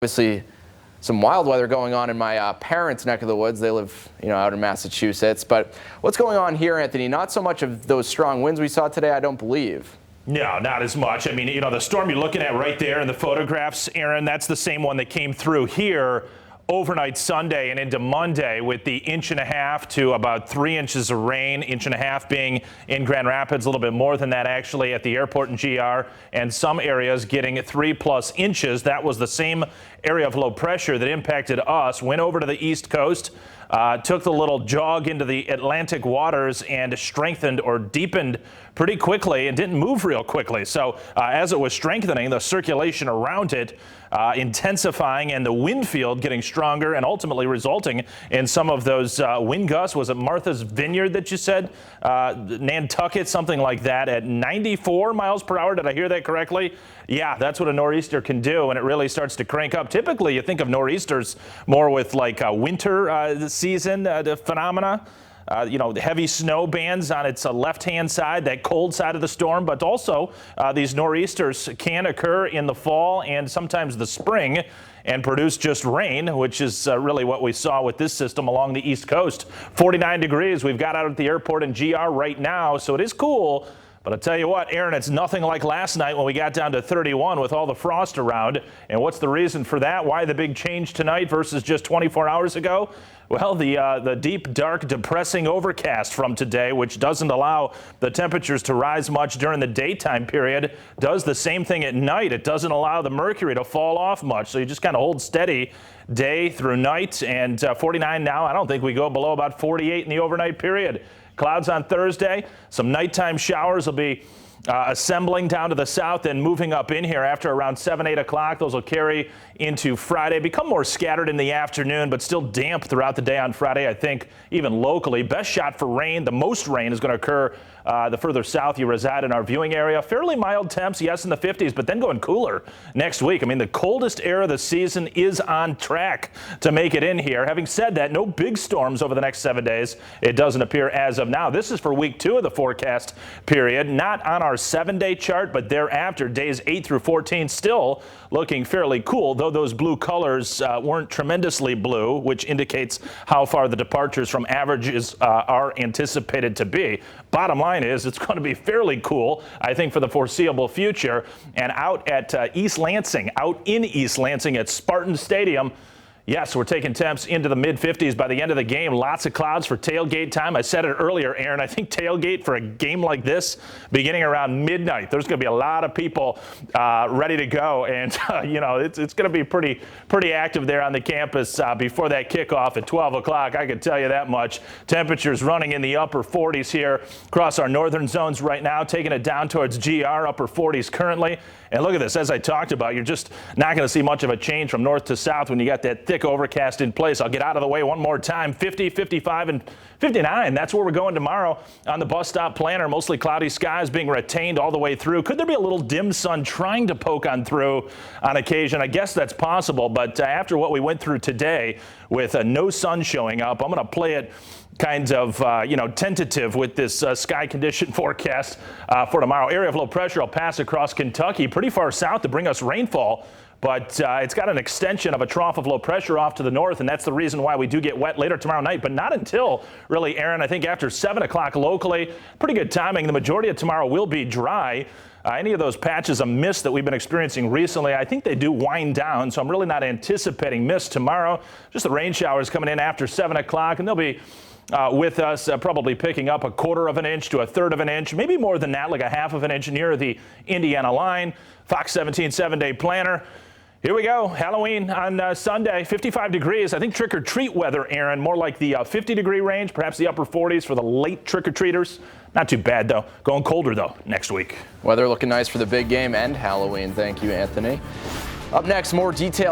Obviously, some wild weather going on in my parents' neck of the woods. They live, out in Massachusetts. But what's going on here, Anthony? Not so much of those strong winds we saw today, I don't believe. No, not as much. I mean, the storm you're looking at right there in the photographs, Aaron, that's the same one that came through here overnight Sunday and into Monday with the 1.5 to about 3 inches of rain, 1.5 being in Grand Rapids, a little bit more than that actually at the airport in GR, and some areas getting 3+ inches. That was the same area of low pressure that impacted us, went over to the East Coast, took the little jog into the Atlantic waters and strengthened or deepened pretty quickly and didn't move real quickly. So as it was strengthening, the circulation around it intensifying and the wind field getting stronger and ultimately resulting in some of those wind gusts. Was it Martha's Vineyard that you said? Nantucket, something like that at 94 miles per hour. Did I hear that correctly? Yeah, that's what a nor'easter can do, and it really starts to crank up. Typically, you think of nor'easters more with like winter season phenomena. Heavy snow bands on its left-hand side, that cold side of the storm, but also these nor'easters can occur in the fall and sometimes the spring and produce just rain, which is really what we saw with this system along the East Coast. 49 degrees we've got out at the airport in GR right now, so it is cool. But I'll tell you what, Aaron, it's nothing like last night when we got down to 31 with all the frost around. And what's the reason for that? Why the big change tonight versus just 24 hours ago? Well, the deep, dark, depressing overcast from today, which doesn't allow the temperatures to rise much during the daytime period, does the same thing at night. It doesn't allow the mercury to fall off much, so you just kind of hold steady day through night. And 49 now, I don't think we go below about 48 in the overnight period. Clouds on Thursday. Some nighttime showers will be assembling down to the south and moving up in here after around 7, 8 o'clock. Those will carry into Friday, become more scattered in the afternoon, but still damp throughout the day on Friday, I think, even locally. Best shot for rain, the most rain is going to occur the further south you reside in our viewing area. Fairly mild temps, yes, in the 50s, but then going cooler next week. I mean, the coldest air of the season is on track to make it in here. Having said that, no big storms over the next 7 days. It doesn't appear as of now. This is for week 2 of the forecast period, not on our 7-day chart, but thereafter, days 8 through 14, still looking fairly cool, though those blue colors weren't tremendously blue, which indicates how far the departures from averages are anticipated to be. Bottom line is it's going to be fairly cool, I think, for the foreseeable future. And out at East Lansing, out in East Lansing at Spartan Stadium, yes, we're taking temps into the mid-50s by the end of the game. Lots of clouds for tailgate time. I said it earlier, Aaron, I think tailgate for a game like this beginning around midnight. There's going to be a lot of people ready to go. And, it's going to be pretty active there on the campus before that kickoff at 12 o'clock. I can tell you that much. Temperatures running in the upper 40s here across our northern zones right now, taking it down towards GR, upper 40s currently. And look at this, as I talked about, you're just not going to see much of a change from north to south when you got that thick overcast in place. I'll get out of the way one more time. 50, 55, and 59. That's where we're going tomorrow on the bus stop planner. Mostly cloudy skies being retained all the way through. Could there be a little dim sun trying to poke on through on occasion? I guess that's possible. But after what we went through today with no sun showing up, I'm going to play it kind of, tentative with this sky condition forecast for tomorrow. Area of low pressure will pass across Kentucky pretty far south to bring us rainfall. But it's got an extension of a trough of low pressure off to the north, and that's the reason why we do get wet later tomorrow night, but not until, really, Aaron, I think after 7 o'clock locally. Pretty good timing. The majority of tomorrow will be dry. Any of those patches of mist that we've been experiencing recently, I think they do wind down, so I'm really not anticipating mist tomorrow. Just the rain showers coming in after 7 o'clock, and they'll be with us probably picking up 1/4 of an inch to 1/3 of an inch, maybe more than that, like 1/2 of an inch near the Indiana line. Fox 17 7-day planner. Here we go. Halloween on Sunday, 55 degrees. I think trick-or-treat weather, Aaron, more like the 50-degree range, perhaps the upper 40s for the late trick-or-treaters. Not too bad, though. Going colder, though, next week. Weather looking nice for the big game and Halloween. Thank you, Anthony. Up next, more details.